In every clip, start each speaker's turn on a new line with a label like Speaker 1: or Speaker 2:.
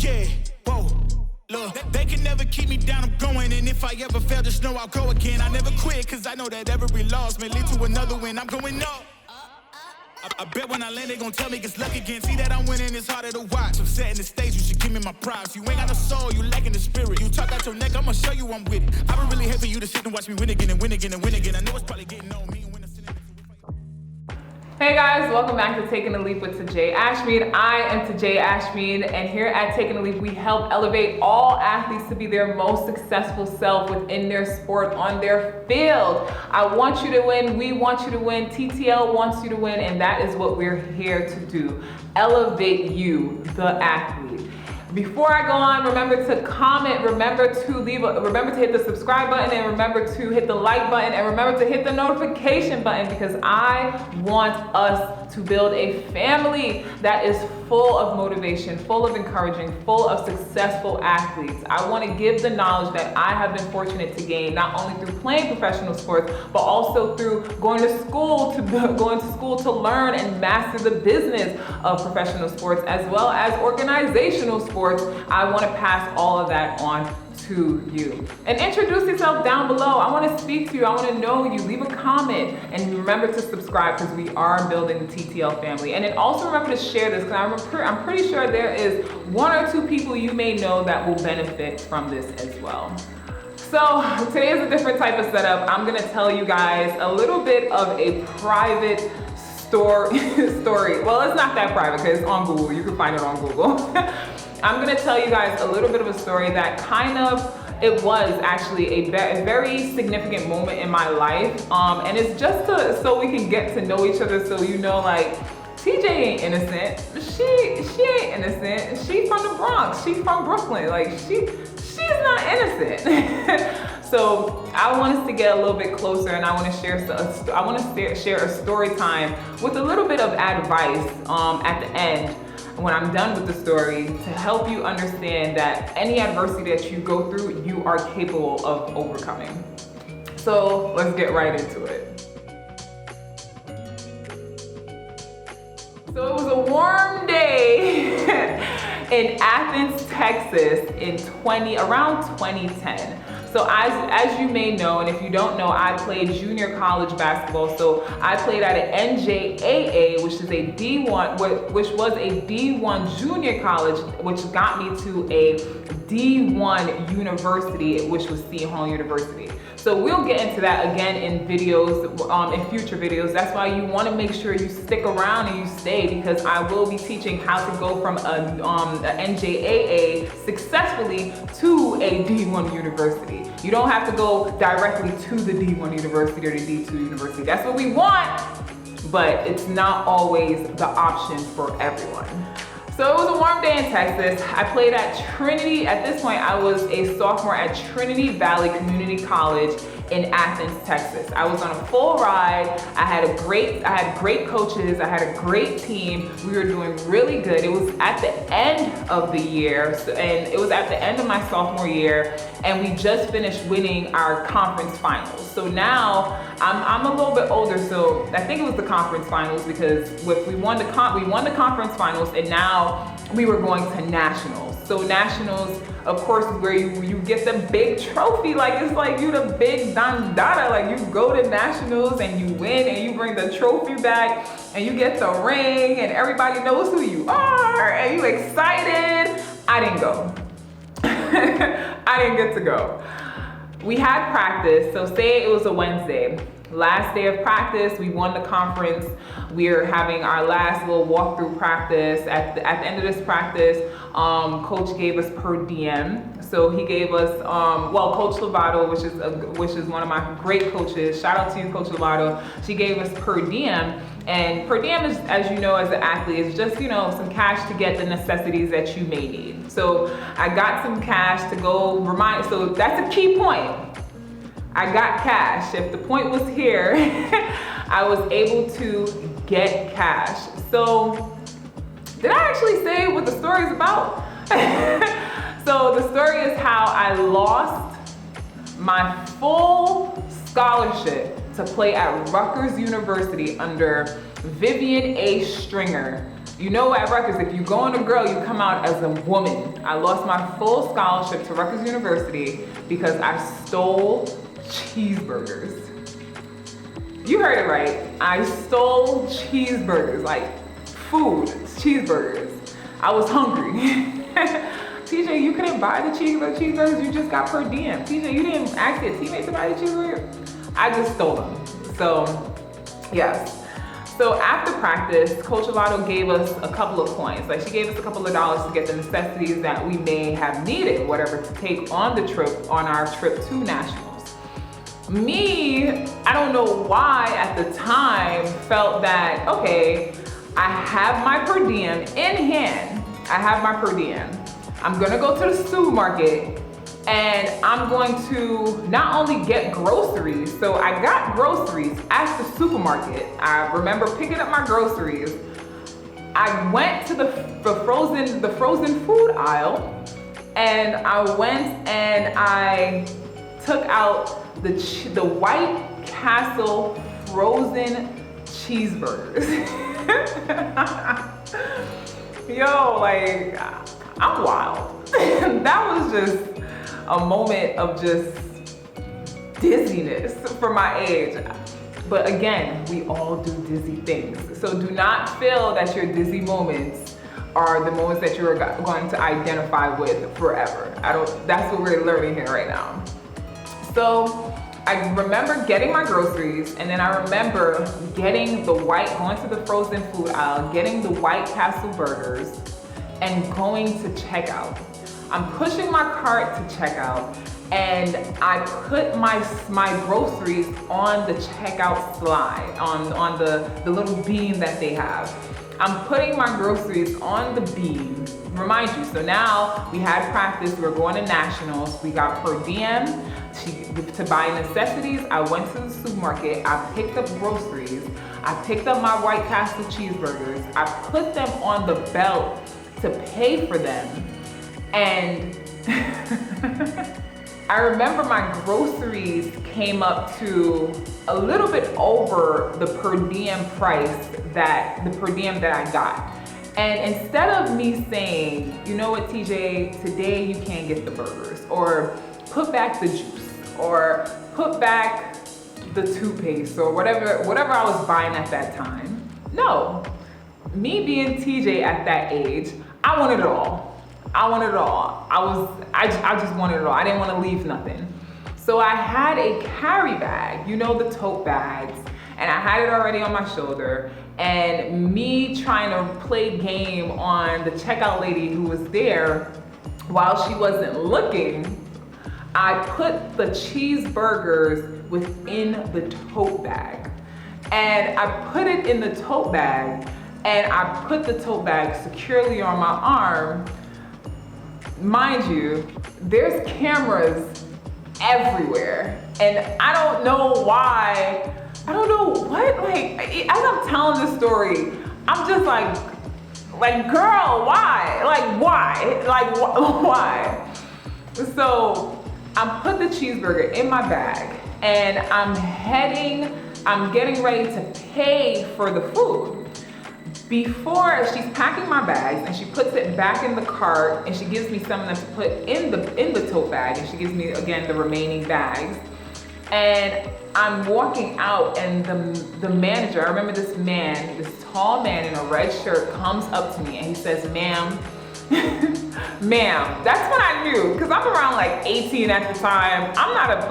Speaker 1: Yeah, whoa. Look, they can never keep me down, I'm going. And if I ever fail, just know I'll go again. I never quit, cause I know that every loss may lead to another win. I'm going up. I bet when I land, they gon' tell me it's luck again. See that I'm winning, it's harder to watch. I'm setting the stage, you should give me my props. You ain't got no soul, you lacking the spirit. You talk out your neck, I'ma show you I'm with it. I would really hate for you to sit and watch me win again and win again and win again. I know it's probably getting on me.
Speaker 2: Hey guys, welcome back to Taking a Leap with Tajay Ashmeade. I am Tajay Ashmeade, and here at Taking a Leap, we help elevate all athletes to be their most successful self within their sport, on their field. I want you to win, we want you to win, TTL wants you to win, and that is what we're here to do. Elevate you, the athlete. Before I go on, remember to comment, remember to hit the subscribe button, and remember to hit the like button, and remember to hit the notification button, because I want us to build a family that is full of motivation, full of encouraging, full of successful athletes. I want to give the knowledge that I have been fortunate to gain, not only through playing professional sports, but also through going to school to learn and master the business of professional sports, as well as organizational sports. I want to pass all of that on to you. And introduce yourself down below. I want to speak to you. I want to know you. Leave a comment, and remember to subscribe, because we are building the TTL family. And then also remember to share this, because I'm pretty sure there is one or two people you may know that will benefit from this as well. So today is a different type of setup. I'm going to tell you guys a little bit of a private story. Well, it's not that private because it's on Google. You can find it on Google. I'm gonna tell you guys a little bit of a story that it was actually a very significant moment in my life. And it's just so we can get to know each other, so you know, like, TJ ain't innocent. She ain't innocent. She from the Bronx. She from Brooklyn. Like, she's not innocent. So I want us to get a little bit closer, and I want to share a story time with a little bit of advice at the end, when I'm done with the story, to help you understand that any adversity that you go through, you are capable of overcoming. So let's get right into it. So it was a warm day in Athens, Texas around 2010. So as you may know, and if you don't know, I played junior college basketball. So I played at an NJAA, which was a D1 junior college, which got me to a D1 university, which was Seton University. So we'll get into that again in videos, in future videos. That's why you want to make sure you stick around and you stay, because I will be teaching how to go from a NJAA successfully to a D1 university. You don't have to go directly to the D1 university or the D2 university. That's what we want, but it's not always the option for everyone. So it was a warm day in Texas. I played at Trinity. At this point, I was a sophomore at Trinity Valley Community College in Athens, Texas. I was on a full ride. I had great coaches. I had a great team. We were doing really good. It was at the end of the year, and it was at the end of my sophomore year, and we just finished winning our conference finals. So now I'm a little bit older, so I think it was the conference finals, because we won the conference finals, and now we were going to nationals. So nationals, of course, is where you get the big trophy. Like, it's like you the big Don Dada. Like, you go to nationals and you win, and you bring the trophy back, and you get the ring, and everybody knows who you are, and you excited. I didn't go. I didn't get to go. We had practice, so say it was a Wednesday. Last day of practice, we won the conference. We're having our last little walkthrough practice. At the end of this practice, coach gave us per diem. So he gave us, Coach Lovato, which is one of my great coaches. Shout out to you, Coach Lovato. She gave us per diem. And per diem is, as you know, as an athlete, is just, some cash to get the necessities that you may need. So I got some cash to go so that's a key point. I got cash. If the point was here, I was able to get cash. So did I actually say what the story is about? So the story is how I lost my full scholarship to play at Rutgers University under Vivian A. Stringer. You know, at Rutgers, if you go in a girl, you come out as a woman. I lost my full scholarship to Rutgers University because I stole cheeseburgers. You heard it right. I stole cheeseburgers, like food, cheeseburgers. I was hungry. TJ, you couldn't buy the cheeseburgers, you just got per diem. TJ, you didn't ask your teammates to buy the cheeseburger? I just stole them. So, yes. So after practice, Coach Alato gave us a couple of coins. Like, she gave us a couple of dollars to get the necessities that we may have needed, whatever, to take on the trip, on our trip to nationals. Me, I don't know why at the time felt that, okay, I have my per diem in hand. I have my per diem. I'm gonna go to the supermarket and I'm going to not only get groceries, so I got groceries at the supermarket. I remember picking up my groceries. I went to the frozen food aisle, and I went and I took out the White Castle frozen cheeseburgers. Yo, like, I'm wild. That was just a moment of just dizziness for my age. But again, we all do dizzy things. So do not feel that your dizzy moments are the moments that you're going to identify with forever. That's what we're learning here right now. So I remember getting my groceries, and then I remember going to the frozen food aisle, getting the White Castle burgers, and going to checkout. I'm pushing my cart to checkout, and I put my groceries on the checkout slide, on the little beam that they have. I'm putting my groceries on the beam. Remind you, so now we had practice, we were going to nationals, we got per diem to buy necessities. I went to the supermarket, I picked up groceries, I picked up my White Castle cheeseburgers, I put them on the belt to pay for them, and I remember my groceries came up to a little bit over the per diem price that I got. And instead of me saying, you know what, TJ, today you can't get the burgers, or put back the juice, or put back the toothpaste, or whatever I was buying at that time. No, me being TJ at that age, I wanted it all. I wanted it all. I just wanted it all. I didn't want to leave nothing. So I had a carry bag, you know, the tote bags, and I had it already on my shoulder. And me trying to play game on the checkout lady who was there while she wasn't looking, I put the cheeseburgers within the tote bag. And I put it in the tote bag, and I put the tote bag securely on my arm. Mind you, there's cameras everywhere, and I don't know why, I don't know what, like, as I'm telling this story, I'm just like, girl, why? Why? So I put the cheeseburger in my bag, and I'm getting ready to pay for the food. Before, she's packing my bags, and she puts it back in the cart, and she gives me some of them to put in the tote bag, and she gives me, again, the remaining bags. And I'm walking out, and the manager, I remember this tall man in a red shirt comes up to me, and he says, ma'am, ma'am. That's when I knew, because I'm around like 18 at the time. I'm not a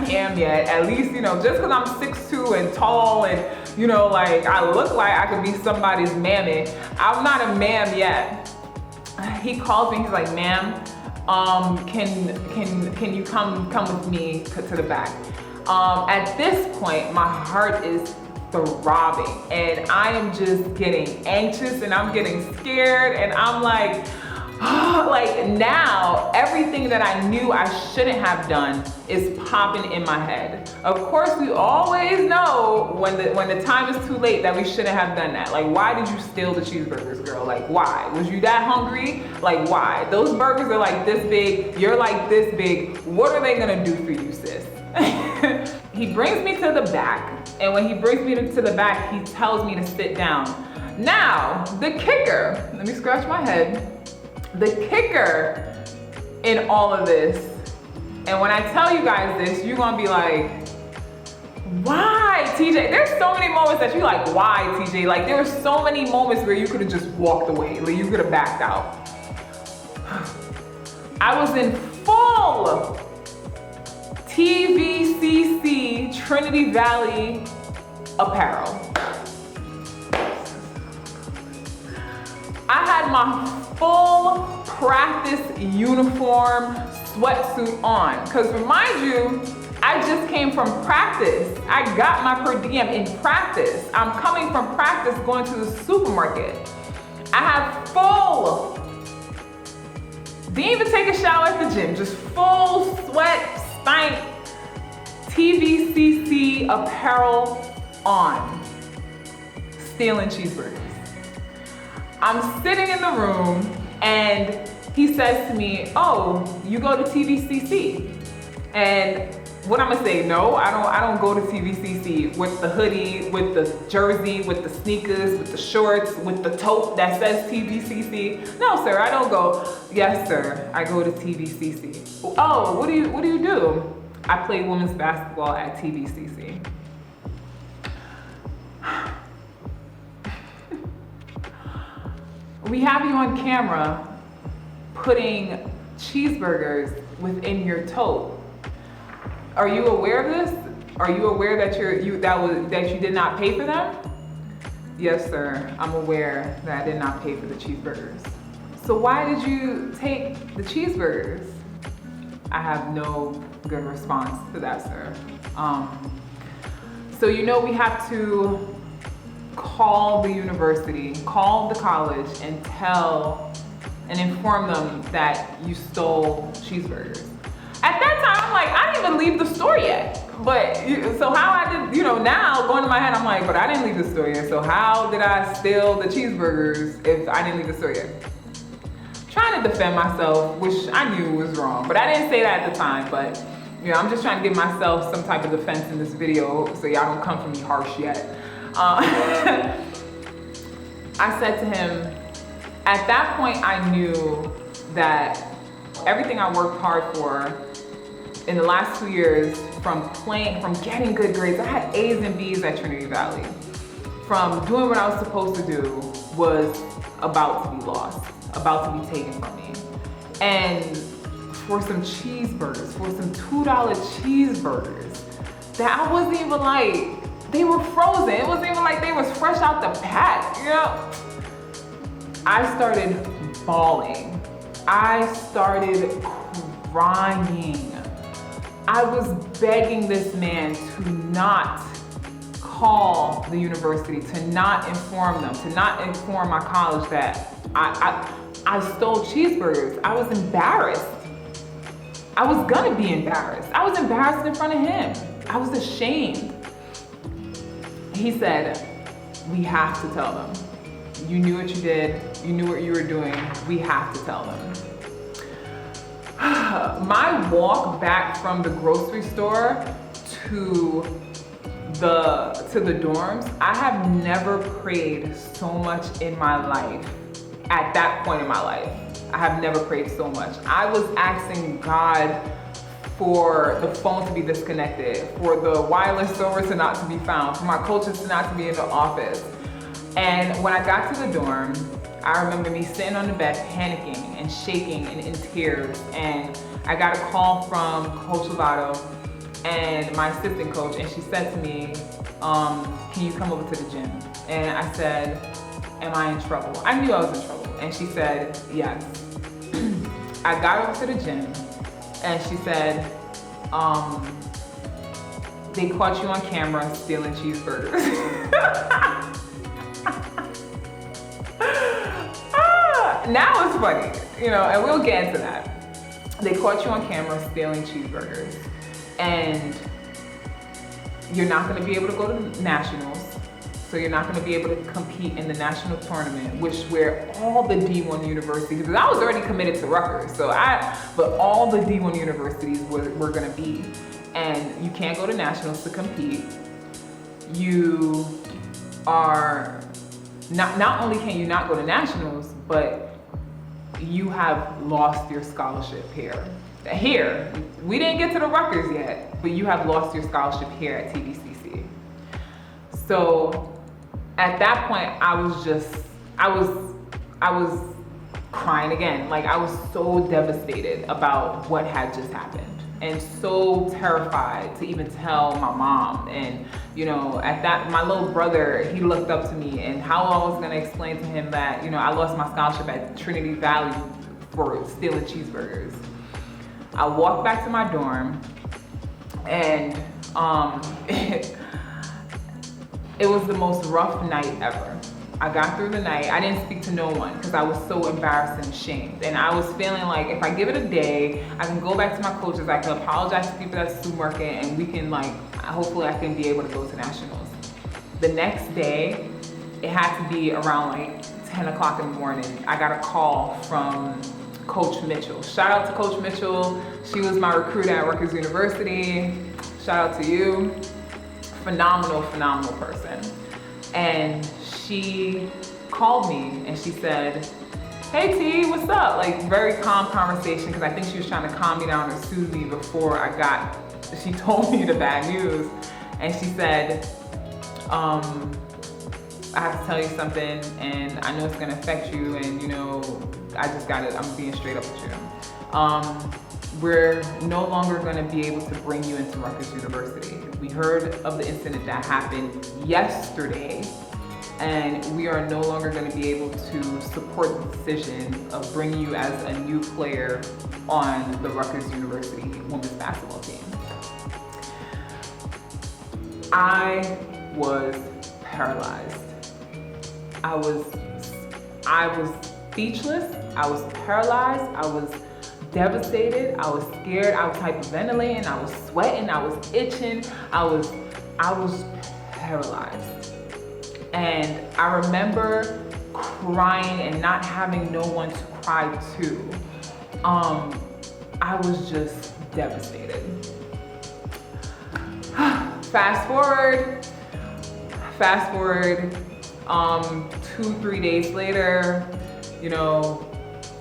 Speaker 2: ma'am yet, at least, you know, just because I'm 6'2" and tall, and you know, like, I look like I could be somebody's mammy. I'm not a ma'am yet. He calls me, he's like, ma'am, can you come with me to the back? At this point, my heart is throbbing, and I am just getting anxious, and I'm getting scared, and I'm like, like, now everything that I knew I shouldn't have done is popping in my head. Of course, we always know when the time is too late that we shouldn't have done that. Like, why did you steal the cheeseburgers, girl? Like, why? Was you that hungry? Like, why? Those burgers are like this big, you're like this big. What are they gonna do for you, sis? He brings me to the back, and when he brings me to the back, he tells me to sit down. Now, the kicker, let me scratch my head. The kicker in all of this, and when I tell you guys this, you're gonna be like, why, TJ? There's so many moments that you're like, why, TJ? Like, there were so many moments where you could have just walked away, like you could have backed out. I was in full TVCC Trinity Valley apparel. I had my full practice uniform sweatsuit on. Because remind you, I just came from practice. I got my per diem in practice. I'm coming from practice going to the supermarket. I have full, didn't even take a shower at the gym, just full sweat, stank, TVCC apparel on, stealing cheeseburgers. I'm sitting in the room and he says to me, oh, you go to TVCC? And what I'm gonna say, no, I don't go to TVCC with the hoodie, with the jersey, with the sneakers, with the shorts, with the tote that says TVCC. No, sir, I don't go. Yes, sir, I go to TVCC. Oh, what do you do? I play women's basketball at TVCC. We have you on camera putting cheeseburgers within your tote. Are you aware of this? Are you aware that you did not pay for them? Yes, sir, I'm aware that I did not pay for the cheeseburgers. So why did you take the cheeseburgers? I have no good response to that, sir. So you know we have to call the university, call the college and tell and inform them that you stole cheeseburgers. At that time, I'm like, I didn't even leave the store yet. But, so how I did, now going to my head, I'm like, but I didn't leave the store yet. So how did I steal the cheeseburgers if I didn't leave the store yet? Trying to defend myself, which I knew was wrong, but I didn't say that at the time. But, I'm just trying to give myself some type of defense in this video so y'all don't come for me harsh yet. I said to him, at that point I knew that everything I worked hard for in the last 2 years, from getting good grades, I had A's and B's at Trinity Valley, from doing what I was supposed to do, was about to be lost, about to be taken from me. And for some cheeseburgers, for some $2 cheeseburgers, that I wasn't even like, they were frozen. It wasn't even like they was fresh out the pack, I started bawling. I started crying. I was begging this man to not call the university, to not inform them, to not inform my college that I stole cheeseburgers. I was embarrassed. I was gonna be embarrassed. I was embarrassed in front of him. I was ashamed. He said, we have to tell them. You knew what you did. You knew what you were doing. We have to tell them. My walk back from the grocery store to the dorms, I have never prayed so much in my life. At that point in my life, I have never prayed so much. I was asking God for the phone to be disconnected, for the wireless service to not to be found, for my coaches to not to be in the office. And when I got to the dorm, I remember me sitting on the bed panicking and shaking and in tears. And I got a call from Coach Lovato and my assistant coach, and she said to me, can you come over to the gym? And I said, am I in trouble? I knew I was in trouble. And she said, yes. I got over to the gym and she said, they caught you on camera stealing cheeseburgers. Now it's funny, and we'll get into that. They caught you on camera stealing cheeseburgers, and you're not gonna be able to go to nationals, so you're not gonna be able to compete in the national tournament, where all the D1 universities, because I was already committed to Rutgers, but all the D1 universities were gonna be, and you can't go to nationals to compete. not only can you not go to nationals, but you have lost your scholarship here. Here, we didn't get to the Rutgers yet, but you have lost your scholarship here at TVCC. So at that point, I was crying again. Like, I was so devastated about what had just happened and so terrified to even tell my mom. And, you know, at that, my little brother, he looked up to me, and how I was gonna explain to him that, you know, I lost my scholarship at Trinity Valley for stealing cheeseburgers. I walked back to my dorm, and it was the most rough night ever. I got through the night. I didn't speak to no one because I was so embarrassed and ashamed. And I was feeling like if I give it a day, I can go back to my coaches, I can apologize to people at the supermarket, and we can, like, hopefully I can be able to go to nationals. The next day, it had to be around like 10 o'clock in the morning. I got a call from Coach Mitchell. Shout out to Coach Mitchell. She was my recruiter at Rutgers University. Shout out to you. Phenomenal, phenomenal person. And she called me and she said, "Hey T, what's up?" Like, very calm conversation, because I think she was trying to calm me down and soothe me before she told me the bad news. And she said, I have to tell you something, and I know it's gonna affect you, and you know, I'm being straight up with you. We're no longer gonna be able to bring you into Rutgers University. We heard of the incident that happened yesterday, and we are no longer gonna be able to support the decision of bringing you as a new player on the Rutgers University women's basketball team. I was paralyzed. I was speechless. I was paralyzed. I was devastated. I was scared. I was hyperventilating. I was sweating. I was itching. I was paralyzed. And I remember crying and not having no one to cry to. I was just devastated. Fast forward, 2-3 days later, you know,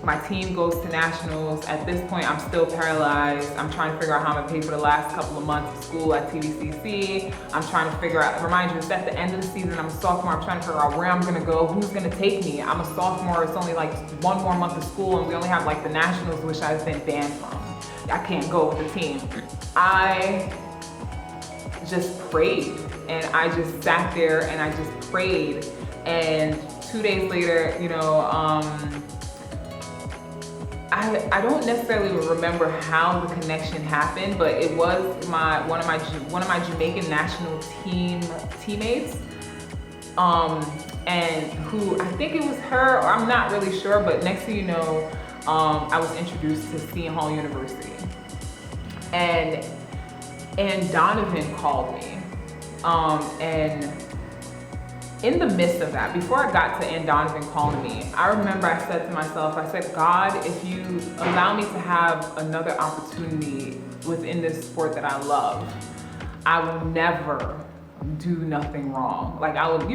Speaker 2: my team goes to nationals. At this point, I'm still paralyzed. I'm trying to figure out how I'm gonna pay for the last couple of months of school at TVCC. I'm trying to figure out, remind you, it's at the end of the season, I'm a sophomore. I'm trying to figure out where I'm gonna go, who's gonna take me. I'm a sophomore, it's only like 1 more month of school, and we only have like the nationals, which I've been banned from. I can't go with the team. I just prayed, and I just sat there and I just prayed. And 2 days later, you know, I don't necessarily remember how the connection happened, but it was one of my Jamaican national teammates, and who, I think it was her, or I'm not really sure, but next thing you know, I was introduced to Seton Hall University, and Donovan called me, and in the midst of that, before I got to Ann Donovan calling me, I remember I said to myself, I said, God, if you allow me to have another opportunity within this sport that I love, I will never do nothing wrong. Like, I would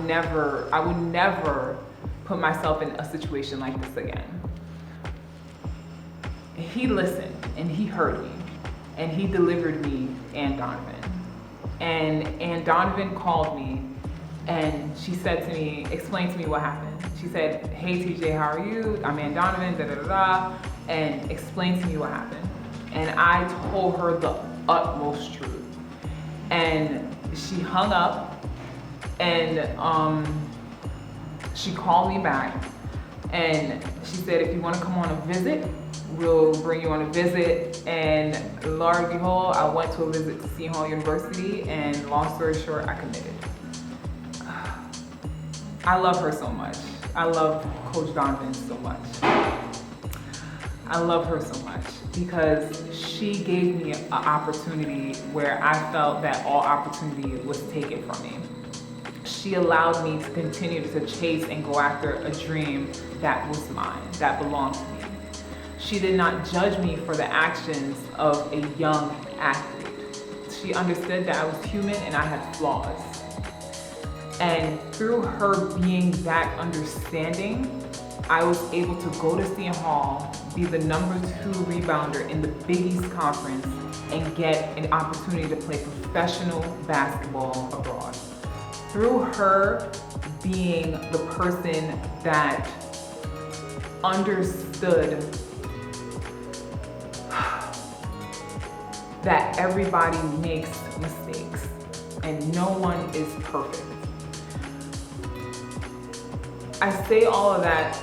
Speaker 2: never put myself in a situation like this again. He listened and he heard me, and he delivered me Ann Donovan. And Ann Donovan called me, and she said to me, explained to me what happened. She said, "Hey TJ, how are you? I'm Ann Donovan, da da da da," and explained to me what happened. And I told her the utmost truth. And she hung up, and she called me back, and she said, "If you want to come on a visit, we'll bring you on a visit." And lo and behold, I went to a visit to Seton Hall University, and long story short, I committed. I love her so much. I love Coach Donovan so much. I love her so much because she gave me an opportunity where I felt that all opportunity was taken from me. She allowed me to continue to chase and go after a dream that was mine, that belonged to me. She did not judge me for the actions of a young athlete. She understood that I was human and I had flaws. And through her being that understanding, I was able to go to Seton Hall, be the #2 rebounder in the Big East Conference, and get an opportunity to play professional basketball abroad. Through her being the person that understood that everybody makes mistakes and no one is perfect. I say all of that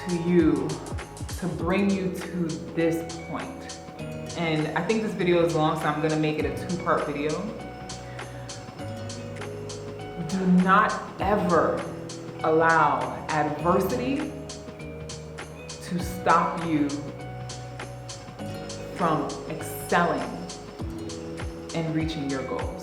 Speaker 2: to you to bring you to this point. And I think this video is long, so I'm gonna make it a 2-part video. Do not ever allow adversity to stop you from excelling and reaching your goals.